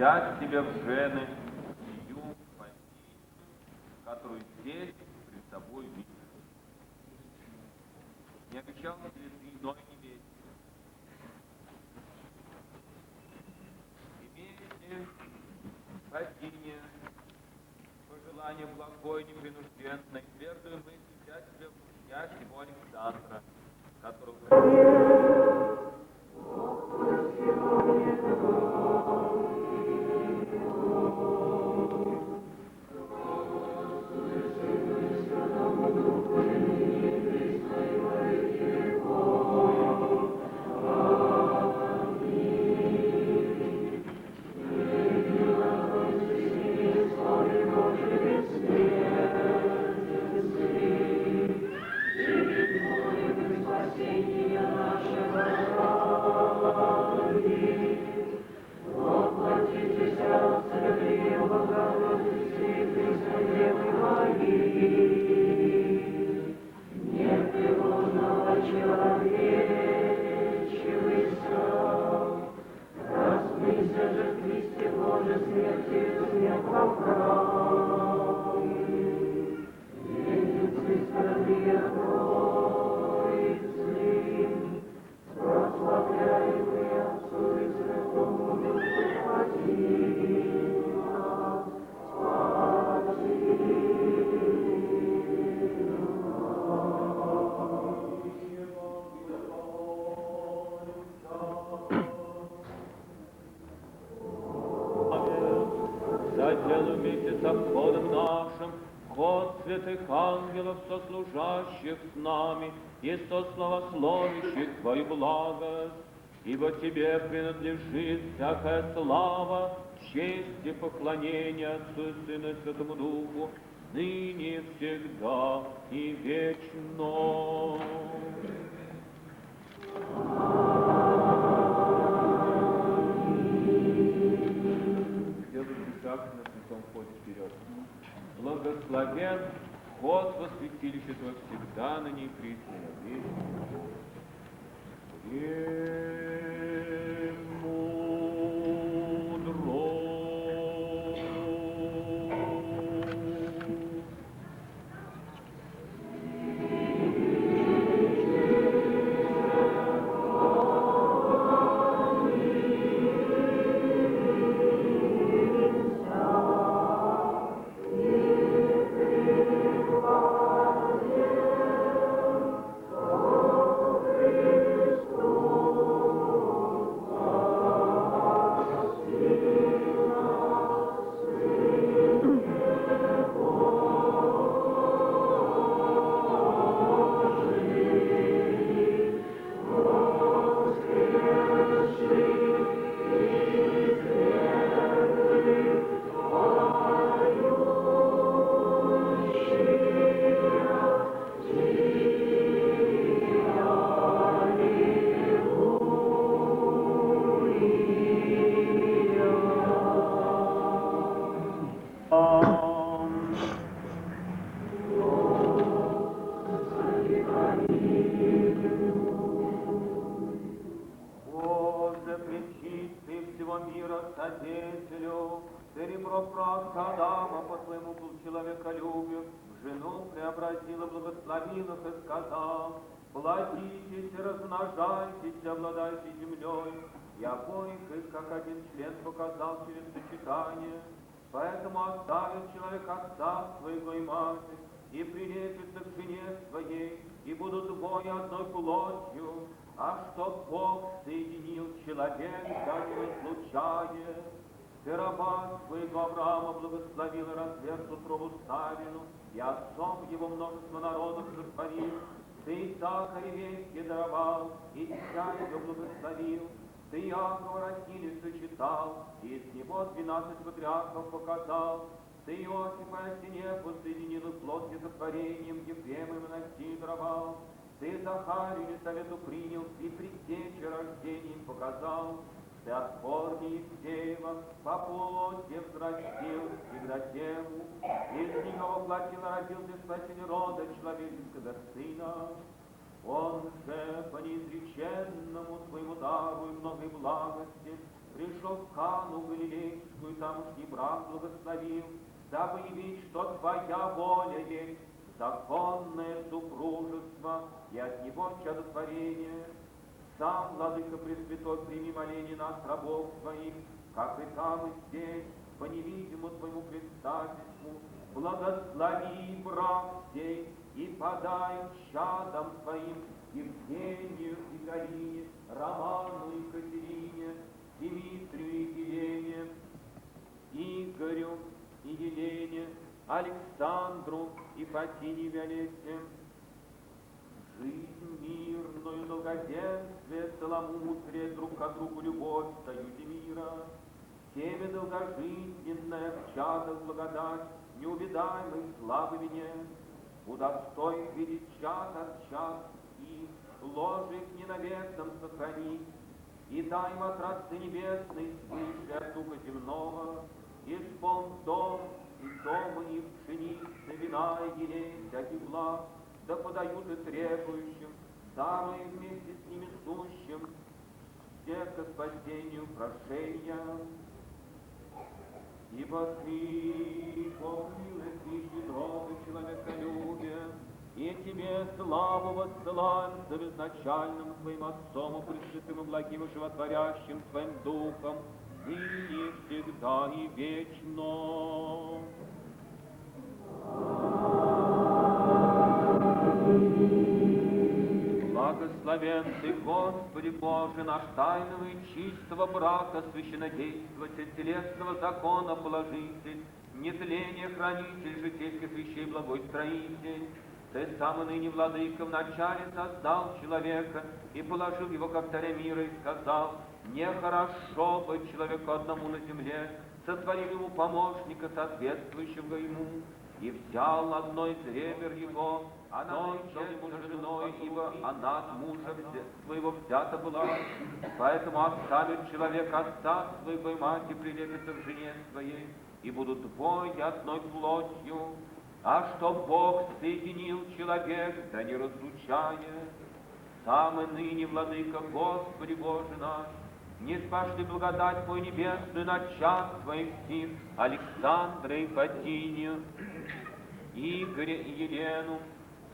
взять тебе в жены ее постель, которую здесь пред тобой видишь. Не обещал ли ты иной невесте? Имеете хотение, пожелание благое, непринужденное, твердую мысль взять тебе в мужья сего Александра, которого... Заделу месяца входом нашим, ход святых ангелов, сослужащих с нами, и сословословящих Твою благость. Ибо Тебе принадлежит всякая слава, честь и поклонение Отцу и Сыну и Святому Духу, ныне и всегда и вечно. Делайте шаг на святом ходе вперед. Благословен вход во святилище Твое всегда на ней присно и вечно. Преобразила, благословила и сказал: плодитесь, размножайтесь, обладайте землей. И обоих их, как один член, показал через сочетание. Поэтому оставит человек отца своего и мать, и прилепится к жене своей, и будут двое одной плотью. А что Бог соединил, человек да не разлучает. Ты раба своего Авраама благословил и разверз утробу Савину, и отцом его множество народов сотворил. Ты Исаака и весть даровал, и дитя его благословил. Ты Иакова растили сочетал, и из него 12 патриархов показал. Ты Иосифа и Осинефу соединил и плод сотворением, Ефрема и Монастырь даровал. Ты Захарию Елисавету принял, и предтече рождением показал. Ты от корня Евсеева по плоти взрастил Игнатьеву, из него воплотил родил ты спасение рода человеческого сына. Он же по неизреченному своему дару и многой благости пришел в Кану Галилейскую, тамошний брак благословил, дабы явить, что Твоя воля есть, законное супружество и от него чадотворение. Сам, Владыка Пресвятой, прими моление нас, рабов Твоих, как и там, и здесь, по невидимому Твоему предстательству, благослови брак сей и подай чадам Твоим Евгению и Галине, Роману и Катерине, Дмитрию и Елене, Игорю и Елене, Александру и Фатине Виолетте, жизнь мирную, долгоденствие, целомудрие, друг к другу любовь, союзе мира, семя долгожизненное, в чадах благодать, неувидаемой славы венец, удостой видеть чад от чад их, ложь их ненавестным сохрани, и дай им от Отца Небесной свыше от духа земного, исполн дом и дома их пшеницы, вина и елей, всяких благ, да подают и требующим, даруя вместе с ними сущим, всех ко спасению прошения. Ибо Ты, Бог милости, щедрот и человеколюбие, и Тебе славу воссылаем за безначальным Твоим Отцом, и пресвятым и благим и животворящим Твоим Духом, ныне, всегда и вечно. Благословен Ты, Господи Боже, наш тайного и чистого брака, священнодействователь телесного закона, положитель, нетление, хранитель житейских вещей, благой строитель. Ты сам и ныне, Владыка, вначале создал человека и положил его как царя мира, и сказал: нехорошо быть человеку одному на земле, сотворил ему помощника, соответствующего ему, и взял одно из ребер его, она начал ему женой, ибо она от мужа своего взята была. Поэтому оставит человек отца своего и мать, и прилепится к жене своей, и будут двое одной плотью. А что Бог соединил человек, да не разлучая. Сам и ныне, Владыка, Господи Боже наш, не спашли благодать Твою небесную на час Твоих сил Александра и Фатинию, Игоря и Елену,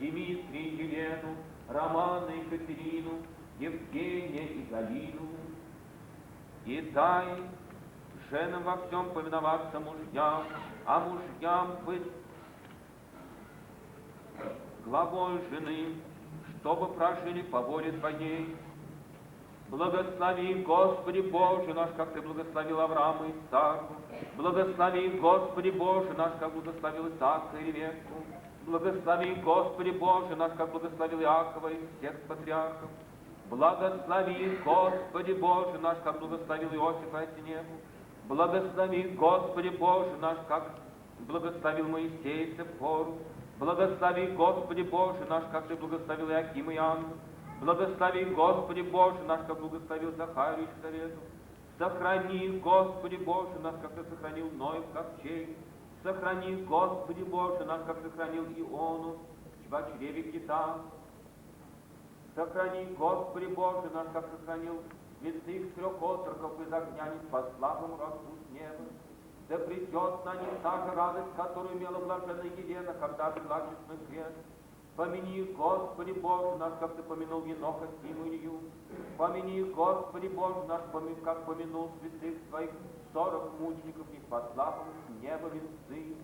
Дмитрия и Елену, Романа и Катерину, Евгения и Галину. И дай женам во всем повиноваться мужьям, а мужьям быть главой жены, чтобы прожили по воле Твоей. Благослови, Господи Боже наш, как Ты благословил Авраама и Исааку. Благослови, Господи Боже наш, как благословил Исаака и Ревекку. Благослови, Господи Боже наш, как благословил Иакова и всех патриархов. Благослови, Господи Боже наш, как благословил Иосифа и Синеву. Благослови, Господи Боже наш, как благословил Моисея и Сепфору. Благослови, Господи Боже наш, как Ты благословил Иакима и Анну. Благослови, Господи Боже наш, как благословил Захарию и Совету. Сохрани, Господи Боже наш, как Ты сохранил Ноев ковчег. Сохрани, Господи Боже наш, как сохранил Иону в чреве кита. Сохрани, Господи Боже наш, как сохранил святых трех отроков из огня, не спасла им росту с неба. Да придет на них та же радость, которую имела блаженная Елена, когда обрела честной крест. Помяни, Господи Боже наш, как Ты помянул Еноха, Симу и Илью. Помяни, Господи Боже наш, как помянул святых Твоих 40 мучеников, не послав им с неба венцы.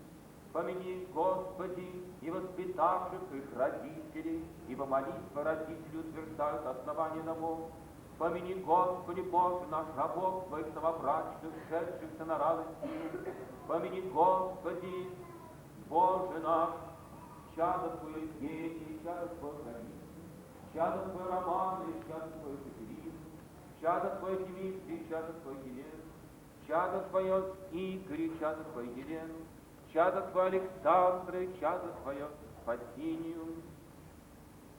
Помяни, Господи, и воспитавших их родителей, ибо молитва родителей утверждают основание домов. Помяни, Господи Боже наш, рабов Твоих новобрачных, шедшихся на радость. Помяни, Господи, Боже наш, чадо Твое Евгений, чадо Твое Галину, чадо Твое Романа, и чадо Твое Катерину, чадо Твое Дмитрий, чадо Твое Елену, чадо Твое Игорь, чадо Твое Елену, чадо Твое Александра, чадо Твое Фатинию,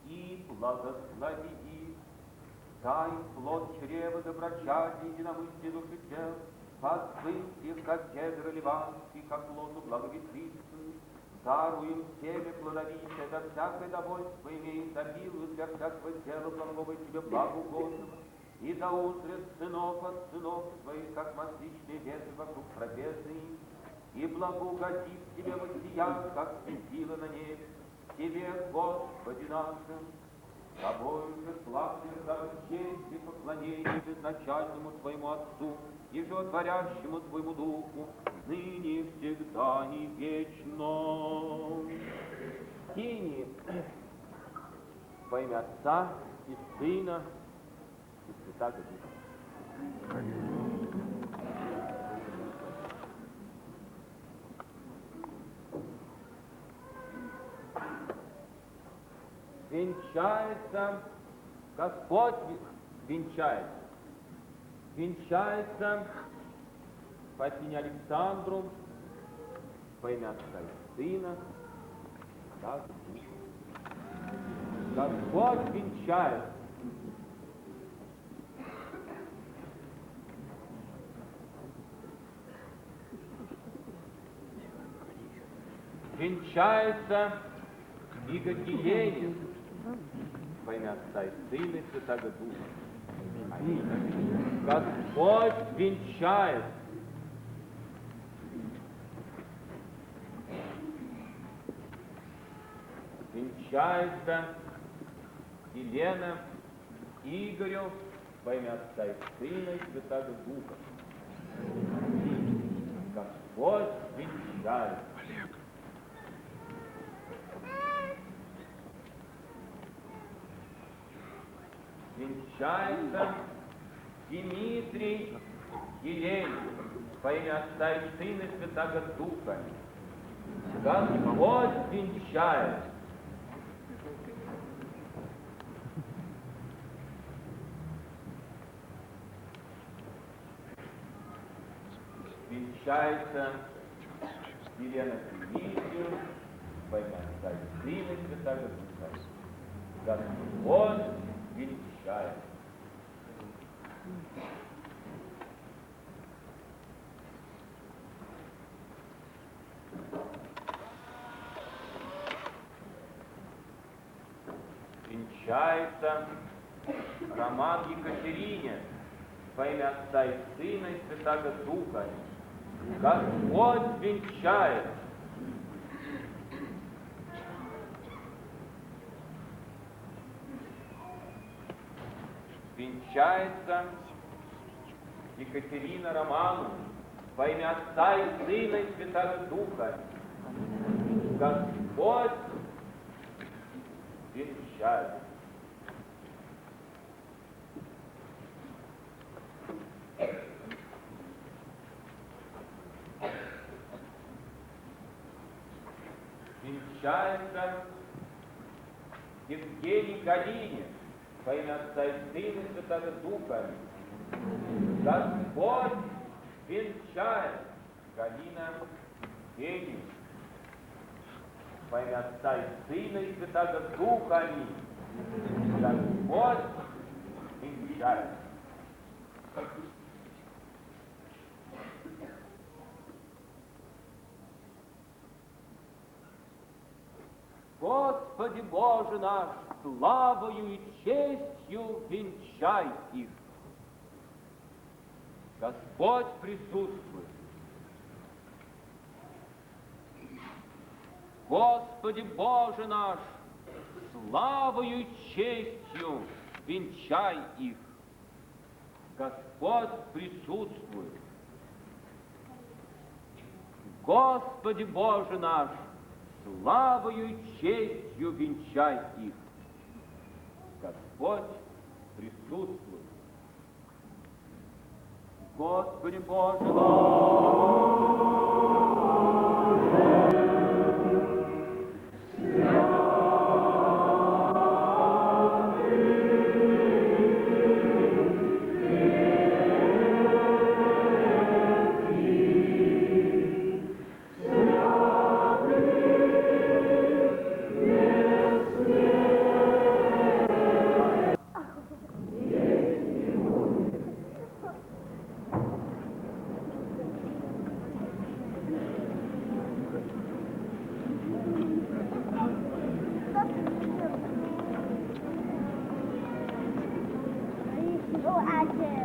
и благослови их. Дай плод чрева доброчадия, единомыслия души тел, возвысь их, как кедр ливанский, как лозу благоветвистую. Даруй им семя плодовитое, да всякое довольство имеет, обилует для всякого тела, благого Тебе благоугодного. и заузрят сынов от сынов своих, как масличные ветви вокруг трапезы, и благоугодит тебе воссият, как светило на небе, тебе, Господи нашим. Тобою же славный за честь и поклонение безначальному Твоему Отцу и животворящему Твоему Духу, ныне и всегда и вечно. Сини во имя Отца и Сына и Святаго Духа. Венчается, Господь венчается. Венчается Пафине Александру во имя Отца и Сына, Святаго Духа. Господь венчается. Венчается Игорь Еленин во имя Отца и Сына и Святаго Духа. Аминь. Господь венчает. Венчается Елена Игорю во имя Отца и Сына и Святаго Духа. Аминь. Господь венчает. Венчается Дмитрий Еленин во имя Отца и Сына и Святаго Духа. Господь венчает. Венчается Елена Дмитрию во имя Отца и Сына и Святаго Духа. Господь венчает. Венчается Роман Екатерине во имя Отца и Сына и Святаго Духа. Господь венчает. Венчается Екатерина Роману во имя Отца и Сына и Святаго Духа. Господь венчает. Венчается Евгений Галине во имя Отца и Сына и Святаго Духа. Господь венчает Галина Евгению во имя Отца и Сына и Святаго Духа. Аминь. Господь венчает. Господи Боже наш, славою и честью венчай их. Господь присутствует. Господи Боже наш, славою и честью венчай их. Господь присутствует. Господи Боже наш, славою и честью венчай их. Господь присутствует. Господи Боже наш, Святе.